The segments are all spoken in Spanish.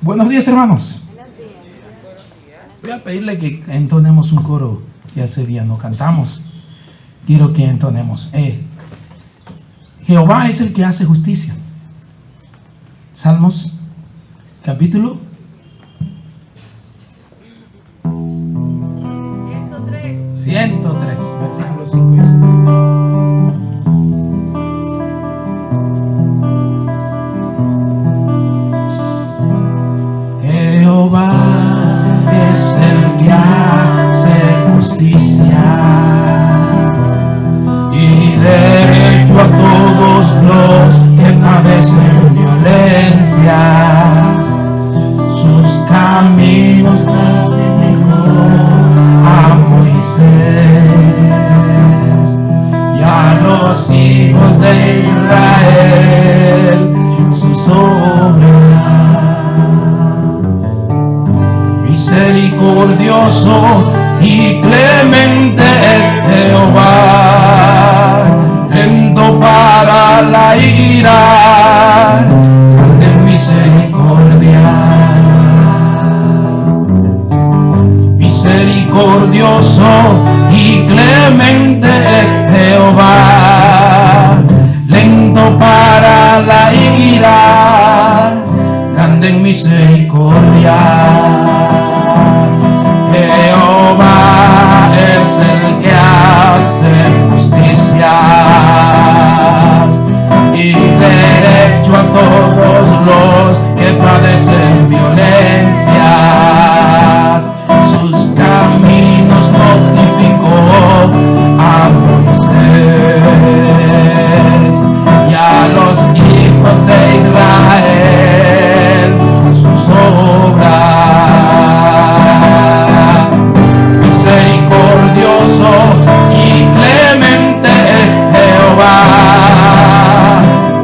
Buenos días, hermanos. Voy a pedirle que entonemos un coro que hace día no cantamos. Quiero que entonemos. Jehová es el que hace justicia. Salmos, capítulo 103, versículos 5 y 6. Jehová es el que hace justicia y derecho a todos los que padecen violencia. Sus caminos tratan mejor a Moisés y a los hijos de Israel sus obras. Misericordioso y clemente es Jehová, lento para la ira, grande en misericordia. Misericordioso y clemente es Jehová, lento para la ira, grande en misericordia. Jehová es el que hace justicias y derecho a todos los que padecen violencias. Sus caminos notificó a Moisés y a los hijos de Israel sus obras. Misericordioso y clemente es Jehová,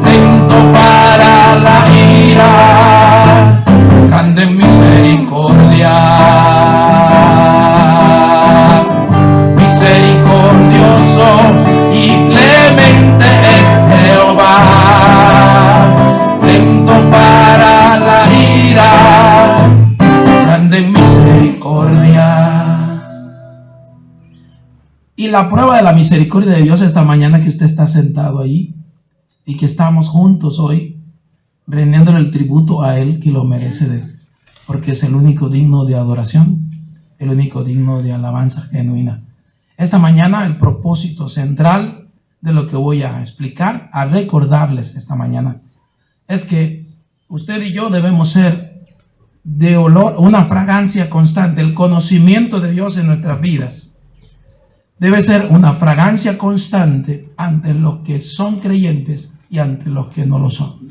lento para la ira, grande en misericordia. Misericordioso y clemente es Jehová, lento para la ira, grande en misericordia. Y la prueba de la misericordia de Dios esta mañana, que usted está sentado ahí y que estamos juntos hoy rindiéndole el tributo a Él, que lo merece, porque es el único digno de adoración, el único digno de alabanza genuina. Esta mañana el propósito central de lo que voy a explicar, a recordarles esta mañana, es que usted y yo debemos ser de olor, una fragancia constante. El conocimiento de Dios en nuestras vidas debe ser una fragancia constante ante los que son creyentes y ante los que no lo son.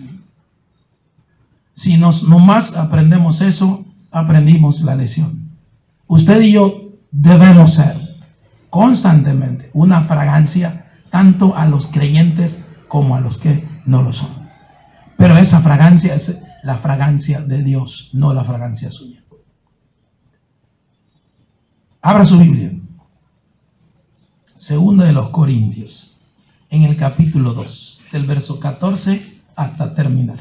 Si nomás aprendemos eso, aprendimos la lección. Usted y yo debemos ser constantemente una fragancia tanto a los creyentes como a los que no lo son. Pero esa fragancia es la fragancia de Dios, no la fragancia suya. Abra su Biblia. Segunda de los Corintios, en el capítulo 2, del verso 14 hasta terminar.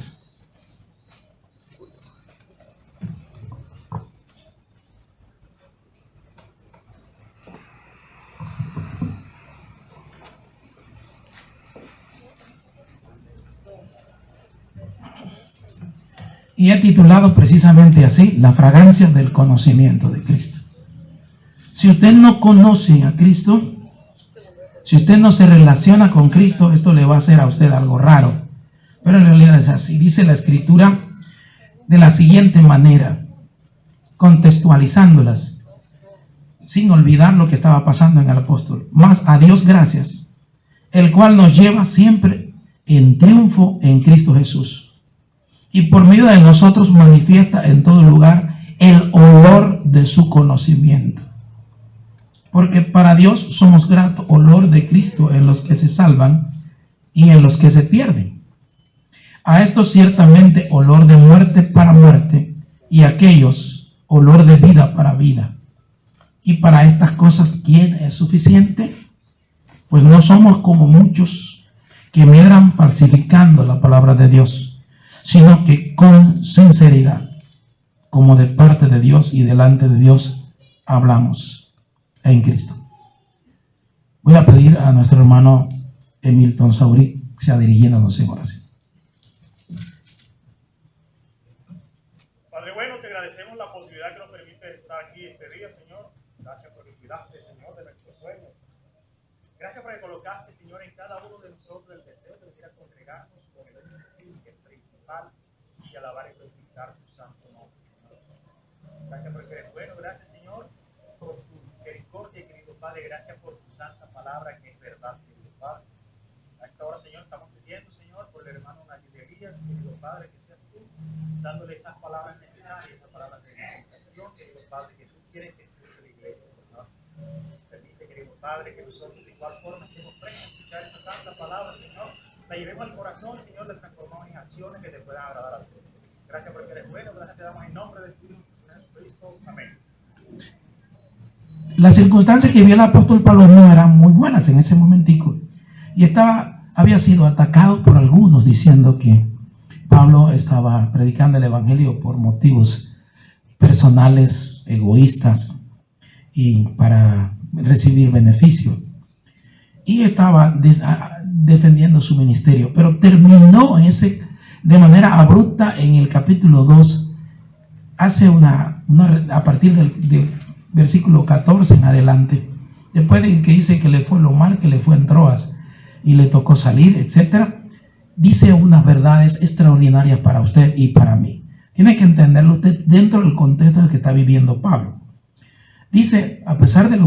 Y he titulado precisamente así, la fragancia del conocimiento de Cristo. Si usted no conoce a Cristo, si usted no se relaciona con Cristo, esto le va a hacer a usted algo raro. Pero en realidad es así. Dice la Escritura de la siguiente manera, contextualizándolas, sin olvidar lo que estaba pasando en el apóstol. Mas a Dios gracias, el cual nos lleva siempre en triunfo en Cristo Jesús. Y por medio de nosotros manifiesta en todo lugar el olor de su conocimiento. Porque para Dios somos grato olor de Cristo en los que se salvan y en los que se pierden. A estos ciertamente olor de muerte para muerte, y a aquellos olor de vida para vida. Y para estas cosas, ¿quién es suficiente? Pues no somos como muchos que medran falsificando la palabra de Dios, sino que con sinceridad como de parte de Dios y delante de Dios hablamos en Cristo. Voy a pedir a nuestro hermano Emilton Saurí que sea dirigiéndonos en oración. Padre bueno, te agradecemos la posibilidad que nos permite estar aquí este día, Señor. Gracias por cuidaste, Señor, de nuestros sueños. Gracias por que colocaste, Señor, en cada uno de nosotros el deseo de venir a congregarnos con el fin principal y alabar y glorificar tu santo nombre, Señor. Gracias porque eres bueno, gracias, Señor, por tu misericordia, querido Padre. Gracias por tu santa palabra que es verdad, querido Padre. A esta hora, Señor, estamos pidiendo, Señor, por el hermano Nayib Elías, querido Padre, que seas tú dándole esas palabras necesarias, esas palabras de edificación, querido Padre, que tú quieres que escuche la iglesia, Señor. Permite, querido Padre, que nosotros de igual forma estemos prestos a escuchar esa santa palabra, Señor. La llevemos al corazón, Señor, la transformamos en acciones que te puedan agradar a ti. Gracias porque eres bueno, gracias te damos en nombre de tu Hijo Jesucristo. Amén. Las circunstancias que vio el apóstol Pablo no eran muy buenas en ese momentico. Y había sido atacado por algunos diciendo que Pablo estaba predicando el evangelio por motivos personales, egoístas y para recibir beneficio. Y estaba defendiendo su ministerio, pero terminó de manera abrupta en el capítulo 2. Hace a partir del versículo 14 en adelante, después de que dice que le fue lo mal que le fue en Troas y le tocó salir, etcétera, dice unas verdades extraordinarias para usted y para mí. Tiene que entenderlo usted dentro del contexto en el que está viviendo Pablo. Dice, a pesar de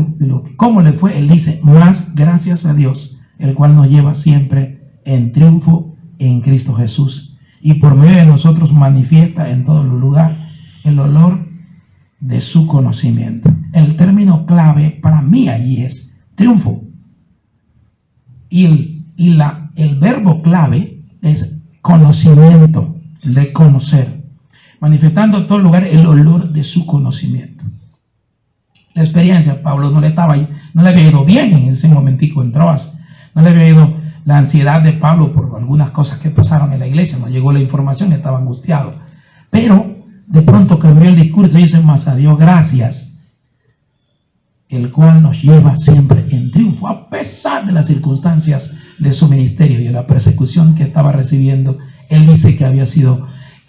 cómo le fue, él dice, más gracias a Dios, el cual nos lleva siempre en triunfo en Cristo Jesús, y por medio de nosotros manifiesta en todo lugar el olor de su conocimiento. El término clave para mí allí es triunfo. Y el verbo clave es conocimiento, de conocer, manifestando en todo lugar el olor de su conocimiento. La experiencia, Pablo no le había ido bien en ese momentico en Troas, no le había ido la ansiedad de Pablo por algunas cosas que pasaron en la iglesia, no llegó la información, estaba angustiado, pero de pronto cambió el discurso y dice, más a Dios gracias, el cual nos lleva siempre en triunfo, a pesar de las circunstancias de su ministerio y de la persecución que estaba recibiendo. Él dice que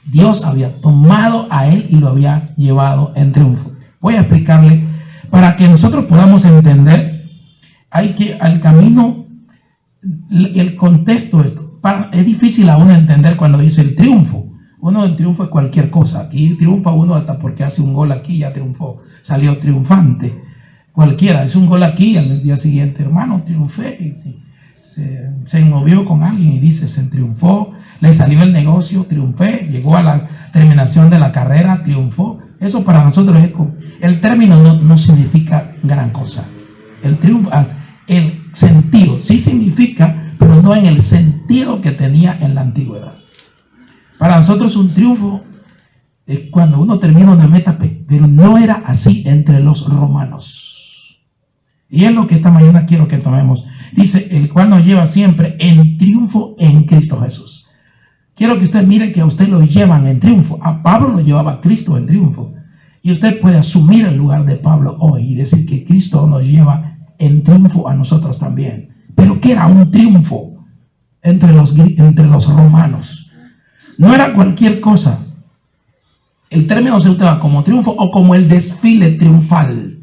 Dios había tomado a él y lo había llevado en triunfo. Voy a explicarle, para que nosotros podamos entender, al camino, el contexto, es difícil aún entender cuando dice el triunfo. El triunfo es cualquier cosa. Aquí triunfa uno hasta porque hace un gol aquí, ya triunfó, salió triunfante. Cualquiera, hace un gol aquí y al día siguiente, hermano, triunfé. Se movió con alguien y dice, se triunfó, le salió el negocio, triunfé, llegó a la terminación de la carrera, triunfó. Eso para nosotros el término no significa gran cosa. El triunfo, el sentido, sí significa, pero no en el sentido que tenía en la antigüedad. Para nosotros un triunfo es cuando uno termina una meta, pero no era así entre los romanos. Y es lo que esta mañana quiero que tomemos. Dice, el cual nos lleva siempre en triunfo en Cristo Jesús. Quiero que usted mire que a usted lo llevan en triunfo. A Pablo lo llevaba Cristo en triunfo. Y usted puede asumir el lugar de Pablo hoy y decir que Cristo nos lleva en triunfo a nosotros también. Pero ¿qué era un triunfo entre los romanos? No era cualquier cosa. El término se usaba como triunfo o como el desfile triunfal.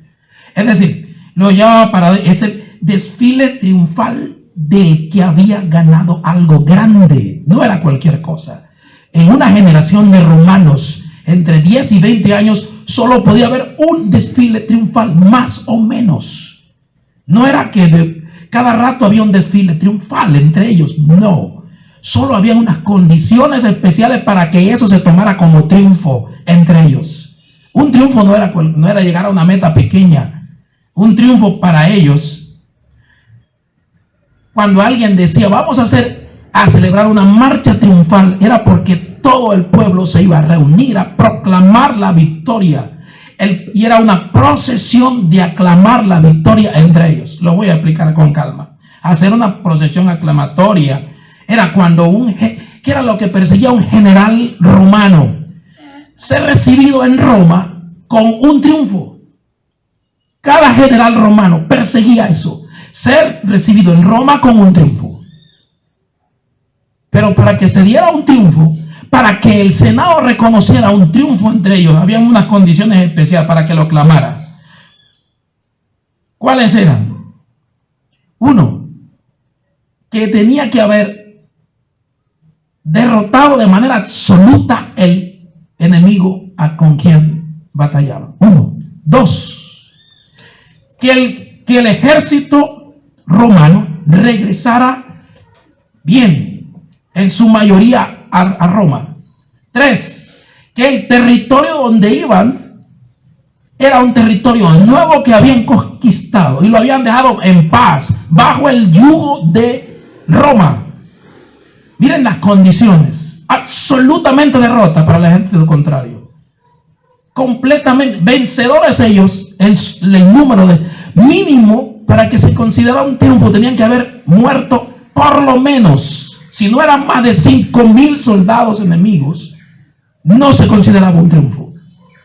Es decir, lo llamaba para ese desfile triunfal del que había ganado algo grande. No era cualquier cosa. En una generación de romanos, entre 10 y 20 años, solo podía haber un desfile triunfal, más o menos. No era que cada rato había un desfile triunfal entre ellos, no. Solo había unas condiciones especiales para que eso se tomara como triunfo entre ellos. Un triunfo no era llegar a una meta pequeña. Un triunfo para ellos, cuando alguien decía, vamos a celebrar una marcha triunfal, era porque todo el pueblo se iba a reunir a proclamar la victoria. Y era una procesión de aclamar la victoria entre ellos. Lo voy a explicar con calma. Hacer una procesión aclamatoria era cuando que era lo que perseguía un general romano. ser recibido en Roma con un triunfo. Cada general romano perseguía eso, ser recibido en Roma con un triunfo. Pero para que se diera un triunfo, para que el Senado reconociera un triunfo entre ellos, había unas condiciones especiales para que lo clamara. ¿Cuáles eran? Uno, que tenía que haber derrotado de manera absoluta el enemigo con quien batallaba. Uno. Dos, que el ejército romano regresara bien, en su mayoría a Roma. Tres, que el territorio donde iban era un territorio nuevo que habían conquistado y lo habían dejado en paz, bajo el yugo de Roma. Miren las condiciones, absolutamente derrota para la gente del contrario. Completamente vencedores ellos en el número de mínimo para que se considerara un triunfo. Tenían que haber muerto por lo menos, si no eran más de 5,000 soldados enemigos, no se consideraba un triunfo.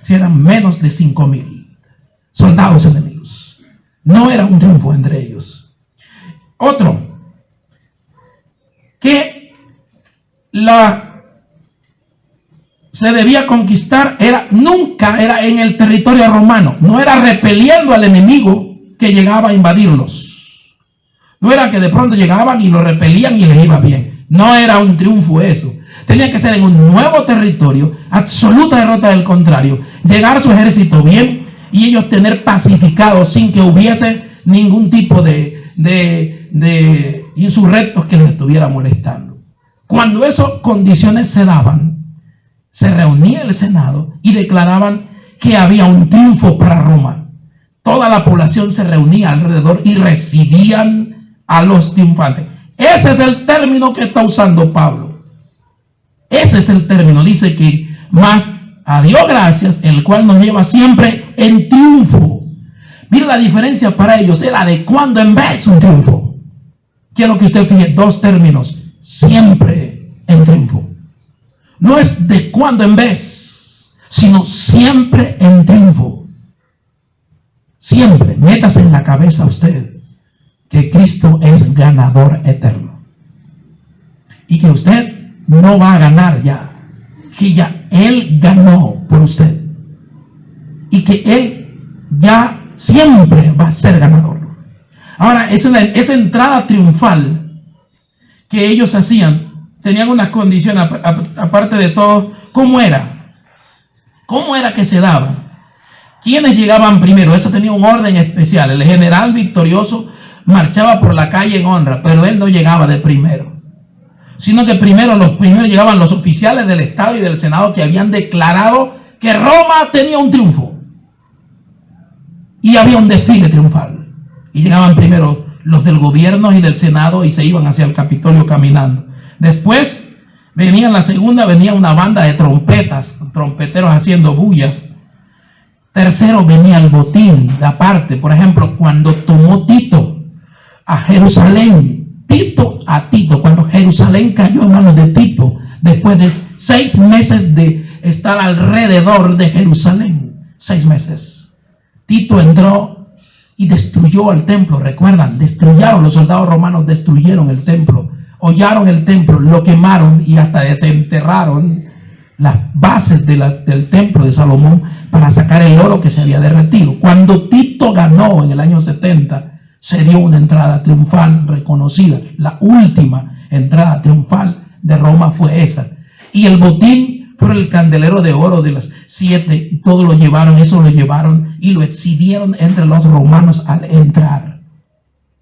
Si eran menos de 5,000 soldados enemigos, no era un triunfo entre ellos. Otro, que se debía conquistar nunca era en el territorio romano, no era repeliendo al enemigo que llegaba a invadirlos, no era que de pronto llegaban y lo repelían y les iba bien, no era un triunfo eso. Tenía que ser en un nuevo territorio, absoluta derrota del contrario, llegar su ejército bien y ellos tener pacificado sin que hubiese ningún tipo de insurrectos que les estuviera molestando. Cuando esas condiciones se daban, se reunía el Senado y declaraban que había un triunfo para Roma. Toda la población se reunía alrededor y recibían a los triunfantes. Ese es el término que está usando Pablo. Ese es el término. Dice que más a Dios gracias, el cual nos lleva siempre en triunfo. Mira la diferencia para ellos. Era de cuando en vez un triunfo. Quiero que usted fije dos términos. Siempre en triunfo. No es de cuando en vez, sino siempre en triunfo. Siempre. Métase en la cabeza usted que Cristo es ganador eterno. Y que usted no va a ganar ya, que ya Él ganó por usted y que Él ya siempre va a ser ganador. Ahora, esa entrada triunfal que ellos hacían, tenían unas condiciones aparte de todo. ¿Cómo era? ¿Cómo era que se daba? ¿Quiénes llegaban primero? Eso tenía un orden especial. El general victorioso marchaba por la calle en honra, pero él no llegaba de primero, sino que primero llegaban los oficiales del Estado y del Senado que habían declarado que Roma tenía un triunfo. Y había un desfile triunfal. Y llegaban primero los del gobierno y del Senado y se iban hacia el Capitolio caminando. Después venía una banda de trompeteros haciendo bullas. Tercero venía el botín, la parte, por ejemplo, cuando tomó Tito a Jerusalén. Cuando Jerusalén cayó en manos de Tito, después de 6 meses de estar alrededor de Jerusalén, 6 meses, Tito entró y destruyó el templo. Recuerdan, los soldados romanos destruyeron el templo, hollaron el templo, lo quemaron y hasta desenterraron las bases del templo de Salomón para sacar el oro que se había derretido. Cuando Tito ganó en el año 70, se dio una entrada triunfal reconocida. La última entrada triunfal de Roma fue esa. Y el botín fue el candelero de oro de las 7, y todo lo llevaron y lo exhibieron entre los romanos al entrar.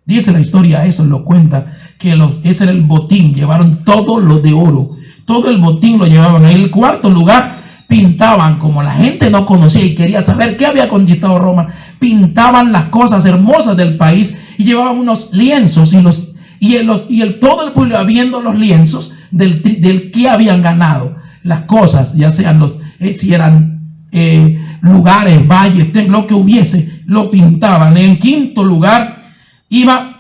Dice la historia, eso lo cuenta, que ese era el botín. Llevaron todo lo de oro, todo el botín lo llevaban. En el cuarto lugar pintaban, como la gente no conocía y quería saber qué había conquistado Roma, pintaban las cosas hermosas del país y llevaban unos lienzos todo el pueblo viendo los lienzos del que habían ganado las cosas, ya sean si eran lugares, valles, lo que hubiese, lo pintaban. En quinto lugar iba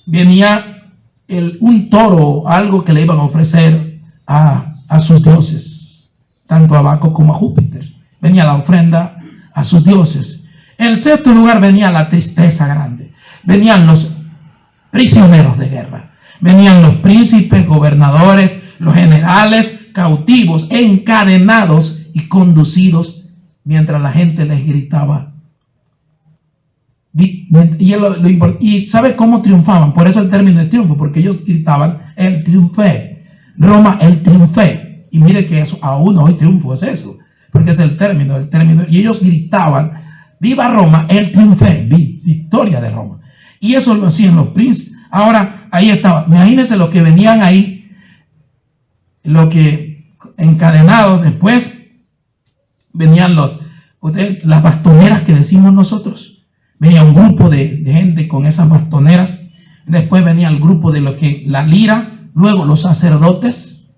venía un toro, algo que le iban a ofrecer a sus dioses, tanto a Baco como a Júpiter. Venía la ofrenda a sus dioses. En el sexto lugar venía la tristeza grande. Venían los prisioneros de guerra. Venían los príncipes, gobernadores, los generales, cautivos, encadenados y conducidos mientras la gente les gritaba. Y ¿sabe cómo triunfaban? Por eso el término de triunfo, porque ellos gritaban el triunfé. Roma, el triunfé. Y mire que eso, aún hoy triunfo es eso, porque es el término. Y ellos gritaban, viva Roma, el triunfé, victoria de Roma. Y eso lo hacían los príncipes. Ahora, ahí estaba. Imagínense los que venían ahí, los que encadenados. Después venían las bastoneras que decimos nosotros. Venía un grupo de gente con esas bastoneras. Después venía el grupo de la lira. Luego los sacerdotes.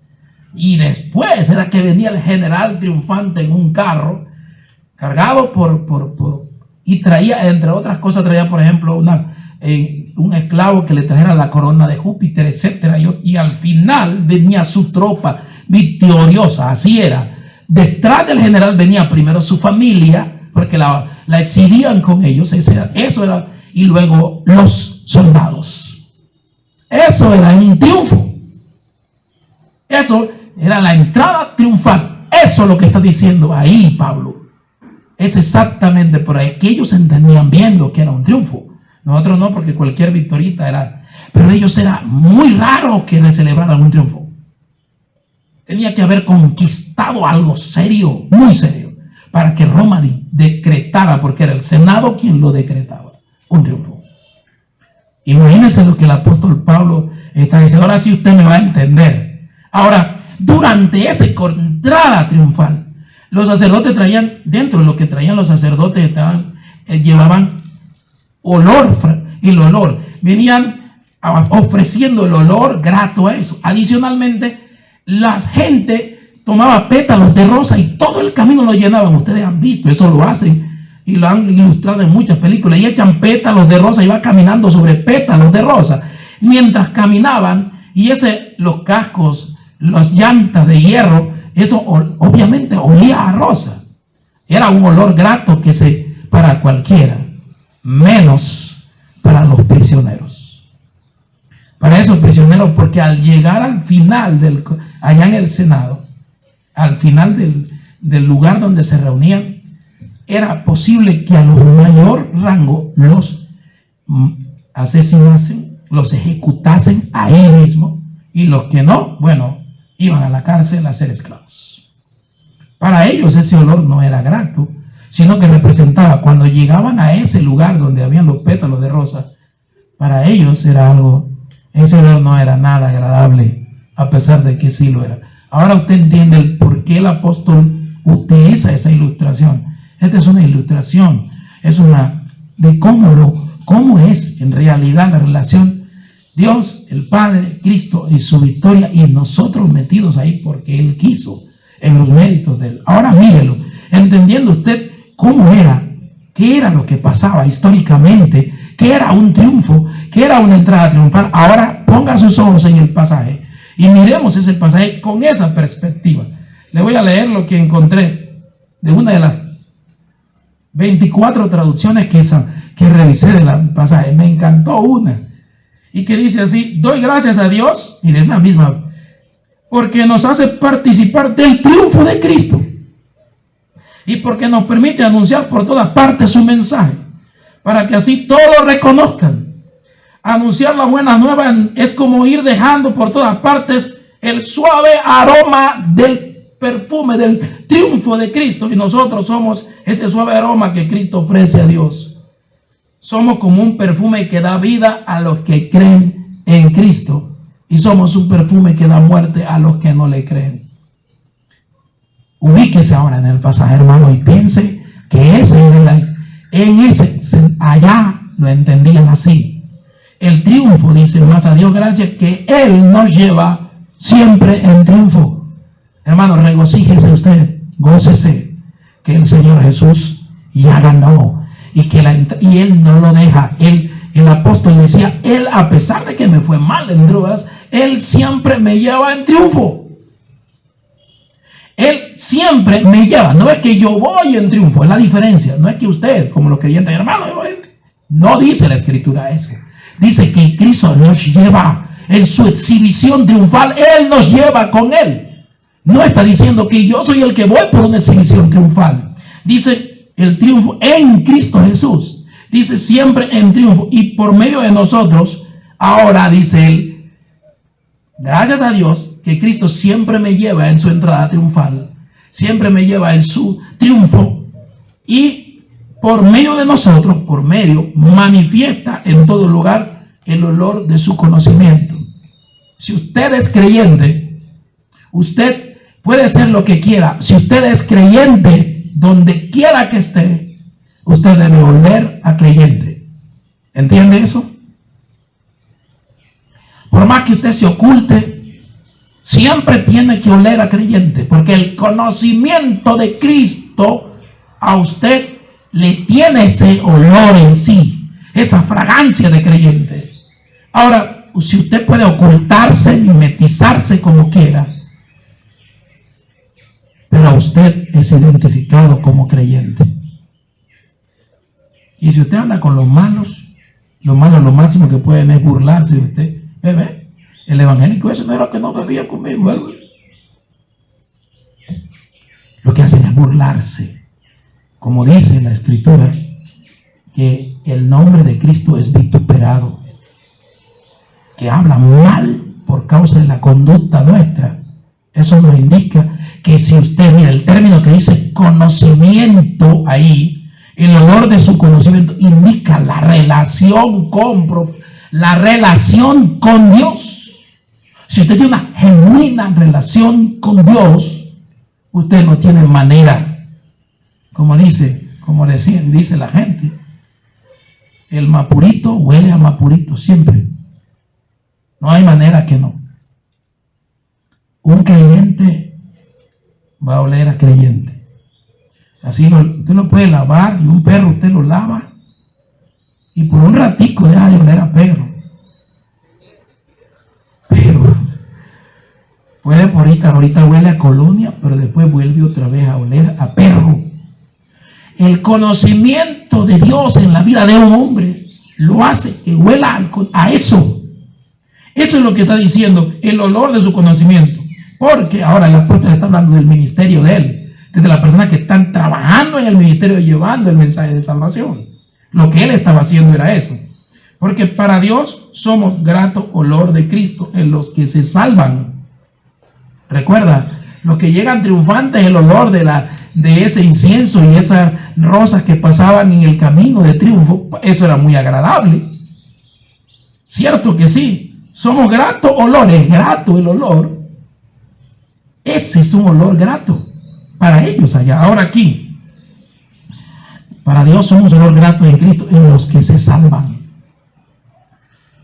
Y después era que venía el general triunfante en un carro, cargado y traía, entre otras cosas, traía, por ejemplo, un esclavo que le trajera la corona de Júpiter, etcétera. Y al final venía su tropa victoriosa. Así era. Detrás del general venía primero su familia, porque la exhibían con ellos. Eso era. Y luego los soldados. Eso era un triunfo. Eso era la entrada triunfal. Eso es lo que está diciendo ahí Pablo. Es exactamente por ahí que ellos entendían bien lo que era un triunfo. Nosotros no, porque cualquier victorita era. Pero ellos era muy raro que le celebraran un triunfo. Tenía que haber conquistado algo serio, muy serio, para que Roma decretara, porque era el Senado quien lo decretaba, un triunfo. Imagínense lo que el apóstol Pablo está diciendo. Ahora sí usted me va a entender. Ahora, durante esa entrada triunfal, los sacerdotes traían, dentro de lo que traían los sacerdotes, llevaban olor, el olor. Venían ofreciendo el olor grato a eso. Adicionalmente, la gente tomaba pétalos de rosa y todo el camino lo llenaban. Ustedes han visto, eso lo hacen y lo han ilustrado en muchas películas. Y echan pétalos de rosa y va caminando sobre pétalos de rosa. Mientras caminaban, y los cascos, las llantas de hierro, eso obviamente olía a rosa. Era un olor grato para cualquiera, menos para los prisioneros. Para esos prisioneros, porque al llegar al final allá en el Senado, al final del lugar donde se reunían, era posible que a los de mayor rango los asesinasen, los ejecutasen ahí mismo, y los que no, bueno, iban a la cárcel a ser esclavos. Para ellos ese olor no era grato, sino que representaba, cuando llegaban a ese lugar donde habían los pétalos de rosa, para ellos era algo, ese olor no era nada agradable, a pesar de que sí lo era. Ahora usted entiende el por qué el apóstol utiliza esa ilustración. Esta es una ilustración, es de cómo es en realidad la relación Dios, el Padre, Cristo y su victoria, y nosotros metidos ahí porque Él quiso, en los méritos de Él. Ahora mírelo, entendiendo usted cómo era, qué era lo que pasaba históricamente, qué era un triunfo, qué era una entrada triunfal. Ahora ponga sus ojos en el pasaje y miremos ese pasaje con esa perspectiva. Le voy a leer lo que encontré de una de las 24 traducciones que revisé del pasaje. Me encantó una, y que dice así: doy gracias a Dios, y es la misma, porque nos hace participar del triunfo de Cristo, y porque nos permite anunciar por todas partes su mensaje, para que así todos lo reconozcan. Anunciar la buena nueva es como ir dejando por todas partes el suave aroma del perfume del triunfo de Cristo, y nosotros somos ese suave aroma que Cristo ofrece a Dios. Somos como un perfume que da vida a los que creen en Cristo, y somos un perfume que da muerte a los que no le creen. Ubíquese ahora en el pasaje, hermano, y piense que allá lo entendían así. El triunfo, dice, más a Dios gracias que Él nos lleva siempre en triunfo. Hermano, regocíjese usted, gócese que el Señor Jesús ya ganó, y Él no lo deja. El apóstol decía, Él, a pesar de que me fue mal en drogas, Él siempre me lleva en triunfo. Él siempre me lleva. No es que yo voy en triunfo, es la diferencia. No es que usted, como los creyentes, hermano, no dice la Escritura eso. Dice que Cristo nos lleva en su exhibición triunfal. Él nos lleva con Él. No está diciendo que yo soy el que voy por una exhibición triunfal. Dice el triunfo en Cristo Jesús. Dice siempre en triunfo. Y por medio de nosotros, ahora dice Él, gracias a Dios, que Cristo siempre me lleva en su entrada triunfal, siempre me lleva en su triunfo, y por medio de nosotros, por medio, manifiesta en todo lugar el olor de su conocimiento. Si usted es creyente, usted puede ser lo que quiera. Si usted es creyente, donde quiera que esté, usted debe oler a creyente. ¿Entiende eso? Por más que usted se oculte, siempre tiene que oler a creyente, porque el conocimiento de Cristo a usted le tiene ese olor en sí, esa fragancia de creyente. Ahora, si usted puede ocultarse, mimetizarse como quiera, pero usted es identificado como creyente. Y si usted anda con los malos, lo máximo que pueden es burlarse de usted. ¿Ve? El evangélico, eso no era que no bebía conmigo, ¿verdad? Lo que hacen es burlarse. Como dice la Escritura, que el nombre de Cristo es vituperado, que habla mal por causa de la conducta nuestra. Eso nos indica que si usted, mira el término que dice conocimiento ahí, el olor de su conocimiento indica la relación con Dios. Si usted tiene una genuina relación con Dios, usted no tiene manera, dice la gente, el mapurito huele a mapurito siempre. No hay manera que no. Un creyente va a oler a creyente. Así usted lo puede lavar, y un perro usted lo lava y por un ratico deja de oler a perro. Pero puede ahorita huele a colonia, pero después vuelve otra vez a oler a perro. El conocimiento de Dios en la vida de un hombre lo hace que huela a eso. Eso es lo que está diciendo, el olor de su conocimiento. Porque ahora el apóstol está hablando del ministerio de él, desde las personas que están trabajando en el ministerio llevando el mensaje de salvación. Lo que él estaba haciendo era eso. Porque para Dios somos grato olor de Cristo en los que se salvan. Recuerda, los que llegan triunfantes, el olor de ese incienso y esas rosas que pasaban en el camino de triunfo, eso era muy agradable. Cierto que sí. Somos grato olor, es grato el olor. Ese es un olor grato para ellos allá. Ahora aquí, para Dios somos olor grato en Cristo en los que se salvan.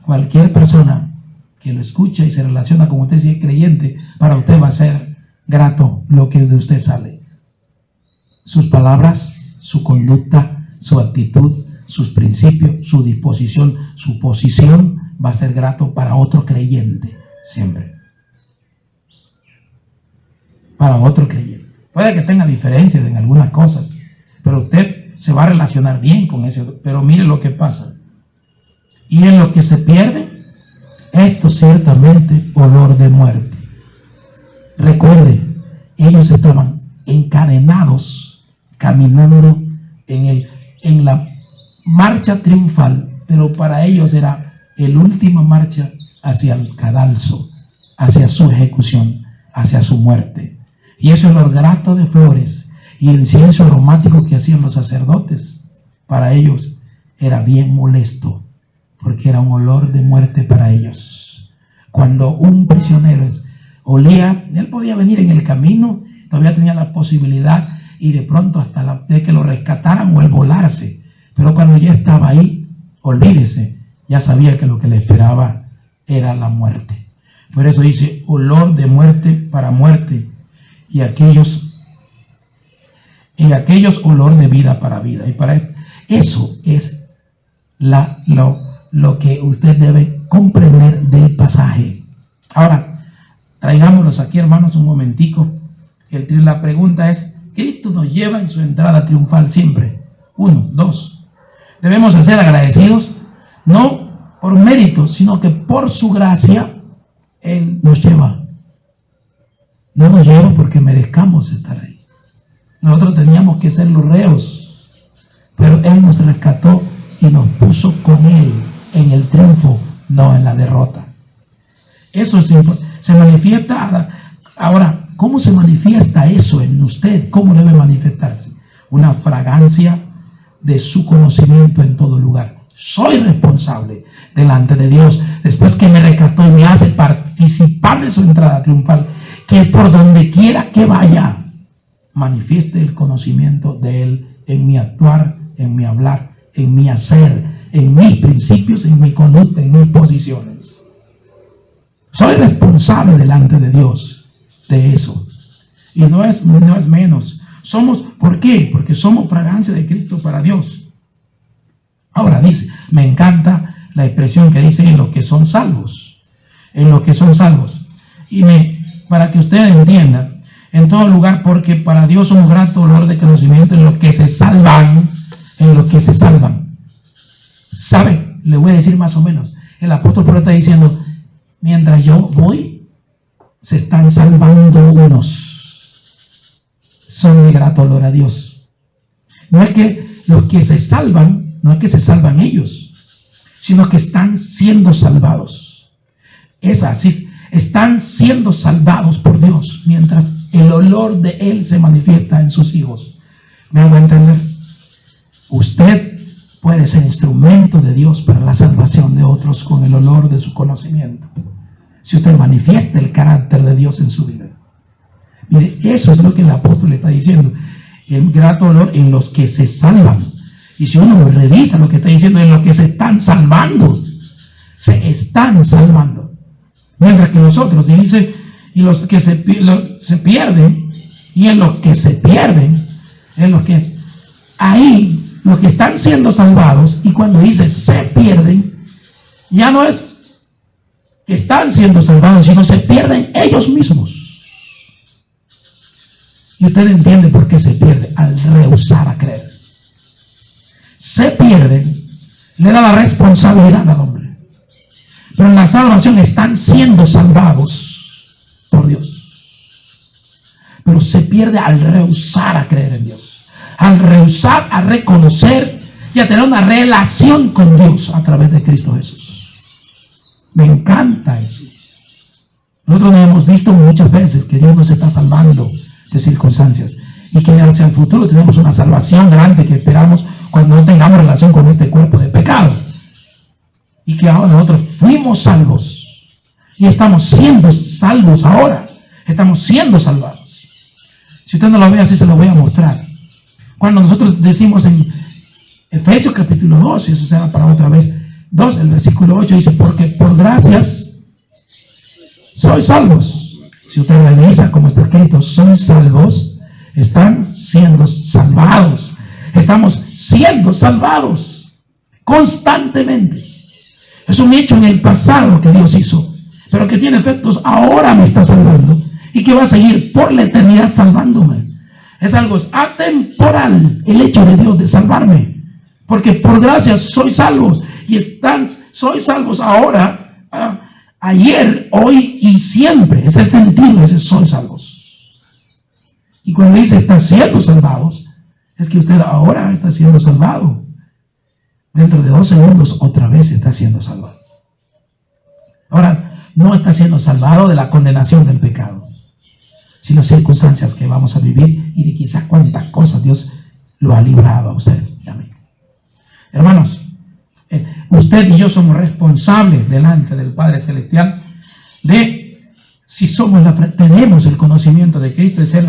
Cualquier persona que lo escucha y se relaciona con usted, si es creyente, para usted va a ser grato lo que de usted sale. Sus palabras, su conducta, su actitud, sus principios, su disposición, su posición, va a ser grato para otro creyente, siempre. Para otro creyente. Puede que tenga diferencias en algunas cosas, pero usted se va a relacionar bien con eso. Pero mire lo que pasa. Y en lo que se pierde, esto ciertamente olor de muerte. Recuerde, ellos estaban encadenados, caminando en la marcha triunfal, pero para ellos era la última marcha hacia el cadalso, hacia su ejecución, hacia su muerte. Y eso es olor grato de flores y el incienso aromático que hacían los sacerdotes, para ellos era bien molesto, porque era un olor de muerte para ellos. Cuando un prisionero olía, él podía venir en el camino, todavía tenía la posibilidad, y de pronto hasta de que lo rescataran o el volarse, pero cuando ya estaba ahí, olvídese, ya sabía que lo que le esperaba era la muerte. Por eso dice olor de muerte para muerte, y aquellos olor de vida para vida. Y para eso es lo que usted debe comprender del pasaje. Ahora, traigámoslos aquí, hermanos, un momentico, La pregunta es, ¿Cristo nos lleva en su entrada triunfal siempre? 1, 2. Debemos ser agradecidos, no por mérito, sino que por su gracia Él nos lleva. No nos lleva porque merezcamos estar ahí. Nosotros teníamos que ser los reos, pero Él nos rescató y nos puso con Él en el triunfo, no en la derrota. Eso se manifiesta. Ahora, ¿cómo se manifiesta eso en usted? ¿Cómo debe manifestarse? Una fragancia de su conocimiento en todo lugar. Soy responsable delante de Dios, después que me rescató y me hace participar de su entrada triunfal, que por donde quiera que vaya, manifieste el conocimiento de Él en mi actuar, en mi hablar, en mi hacer, en mis principios, en mi conducta, en mis posiciones. Soy responsable delante de Dios de eso. Y no es menos. ¿Por qué? Porque somos fragancia de Cristo para Dios. Ahora dice, me encanta la expresión que dice en lo que son salvos. En lo que son salvos. Y para que ustedes entiendan, en todo lugar, porque para Dios somos grato olor de conocimiento en lo que se salvan. En lo que se salvan. ¿Sabe? Le voy a decir más o menos. El apóstol Pablo está diciendo, mientras yo voy, se están salvando unos. Son de grato olor a Dios. No es que los que se salvan, no es que se salvan ellos, sino que están siendo salvados. Es así, están siendo salvados por Dios, mientras el olor de Él se manifiesta en sus hijos. ¿Me hago entender? Usted puede ser instrumento de Dios para la salvación de otros con el olor de su conocimiento. Si usted manifiesta el carácter de Dios en su vida. Mire, eso es lo que el apóstol le está diciendo. El grato olor en los que se salvan. Y si uno revisa lo que está diciendo, en los que se están salvando. Se están salvando. Mientras que nosotros, dice, y los que se pierden, y en los que se pierden, en los que ahí, los que están siendo salvados, y cuando dice se pierden, ya no es que están siendo salvados, sino se pierden ellos mismos. Y usted entiende por qué se pierde, al rehusar a creer. Se pierden, le da la responsabilidad al hombre. Pero en la salvación están siendo salvados por Dios. Pero se pierde al rehusar a creer en Dios. Al rehusar a reconocer y a tener una relación con Dios a través de Cristo Jesús. Me encanta eso. Nosotros hemos visto muchas veces que Dios nos está salvando de circunstancias y que hacia el futuro tenemos una salvación grande que esperamos cuando no tengamos relación con este cuerpo de pecado, y que ahora nosotros fuimos salvos y estamos siendo salvos ahora, estamos siendo salvados. Si usted no lo ve así, se lo voy a mostrar. Cuando nosotros decimos en Efesios capítulo 2, y eso será para otra vez 2, el versículo 8 dice, porque por gracias sois salvos. Si usted revisa como está escrito, son salvos, están siendo salvados. Estamos siendo salvados constantemente. Es un hecho en el pasado que Dios hizo, pero que tiene efectos ahora me está salvando y que va a seguir por la eternidad salvándome. Es algo atemporal el hecho de Dios de salvarme, porque por gracia soy salvos y soy salvos ahora, ayer, hoy y siempre. Es el sentido, ese soy salvos. Y cuando dice está siendo salvados, es que usted ahora está siendo salvado. Dentro de 2 segundos otra vez está siendo salvado. Ahora, no está siendo salvado de la condenación del pecado, sino circunstancias que vamos a vivir y de quizás cuántas cosas Dios lo ha librado a usted y a mí. Hermanos, usted y yo somos responsables delante del Padre Celestial de si tenemos el conocimiento de Cristo y ser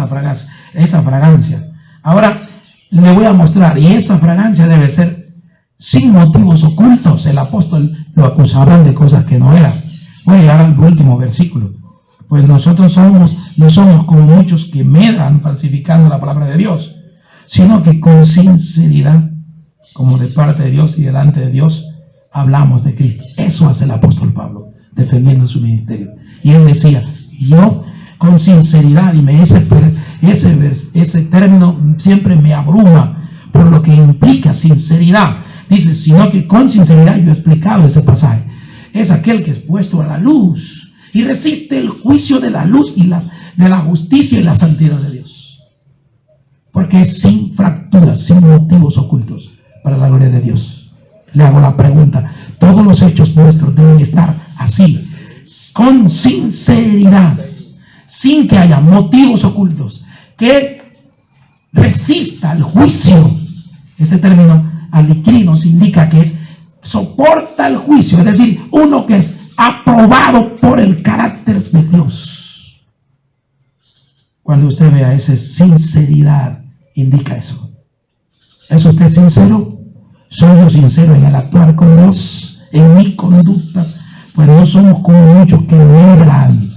esa fragancia. Ahora le voy a mostrar, y esa fragancia debe ser sin motivos ocultos. El apóstol lo acusaban de cosas que no eran. Voy a llegar al último versículo. Pues nosotros no somos como muchos que medran falsificando la palabra de Dios, sino que con sinceridad, como de parte de Dios y delante de Dios, hablamos de Cristo. Eso hace el apóstol Pablo, defendiendo su ministerio. Y él decía, yo con sinceridad, y me es ese término siempre me abruma por lo que implica sinceridad. Dice, sino que con sinceridad, yo he explicado ese pasaje, es aquel que es puesto a la luz y resiste el juicio de la luz y de la justicia y la santidad de Dios. Porque es sin fracturas, sin motivos ocultos, para la gloria de Dios. Le hago la pregunta, todos los hechos nuestros deben estar así, con sinceridad, sin que haya motivos ocultos, que resista el juicio. Ese término alicri nos indica que soporta el juicio, es decir, uno que es aprobado por el carácter de Dios. Cuando usted vea esa sinceridad, indica eso. ¿Es usted sincero? ¿Soy yo sincero en el actuar con Dios, en mi conducta? Pues no somos como muchos que medran,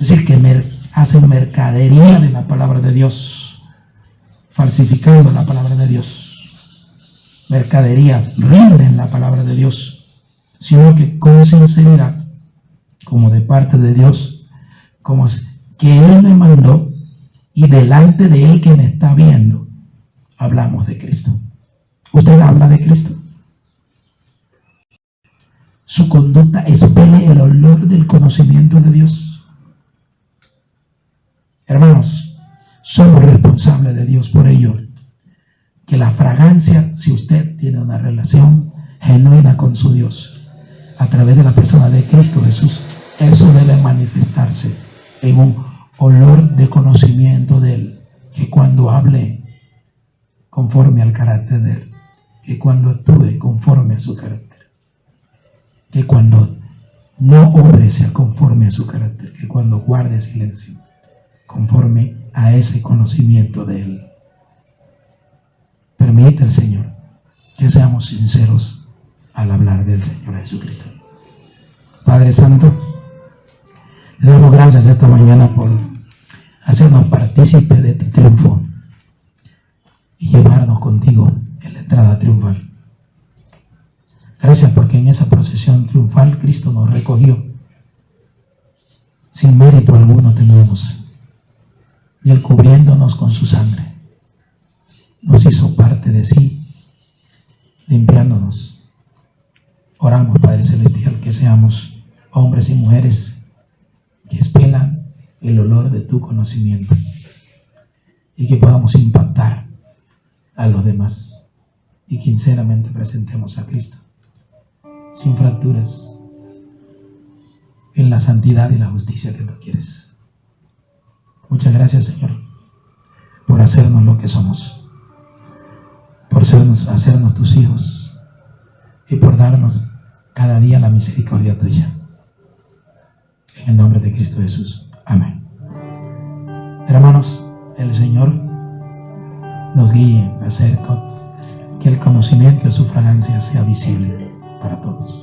es decir, que hacen mercadería de la palabra de Dios, falsificando la palabra de Dios. Mercaderías, rinden la palabra de Dios, sino que con sinceridad, como de parte de Dios, como que Él me mandó y delante de Él que me está viendo, hablamos de Cristo. ¿Usted habla de Cristo? Su conducta expele el olor del conocimiento de Dios. Hermanos, somos responsables de Dios por ello. Que la fragancia, si usted tiene una relación genuina con su Dios, a través de la persona de Cristo Jesús, eso debe manifestarse en un olor de conocimiento de Él, que cuando hable conforme al carácter de Él, que cuando actúe conforme a su carácter, que cuando no obre sea conforme a su carácter, que cuando guarde silencio conforme a ese conocimiento de Él. Permite el Señor que seamos sinceros al hablar del Señor Jesucristo. Padre Santo, le damos gracias esta mañana por hacernos partícipes de tu triunfo y llevarnos contigo en la entrada triunfal. Gracias porque en esa procesión triunfal Cristo nos recogió. Sin mérito alguno teníamos, y Él cubriéndonos con su sangre nos hizo parte de sí, limpiándonos. Oramos, Padre Celestial, que seamos hombres y mujeres que expelan el olor de tu conocimiento y que podamos impactar a los demás y que sinceramente presentemos a Cristo sin fracturas, en la santidad y la justicia que tú quieres. Muchas gracias, Señor, por hacernos lo que somos, por hacernos tus hijos y por darnos cada día la misericordia tuya. En el nombre de Cristo Jesús. Amén. Hermanos, el Señor nos guíe a hacer que el conocimiento de su fragancia sea visible para todos.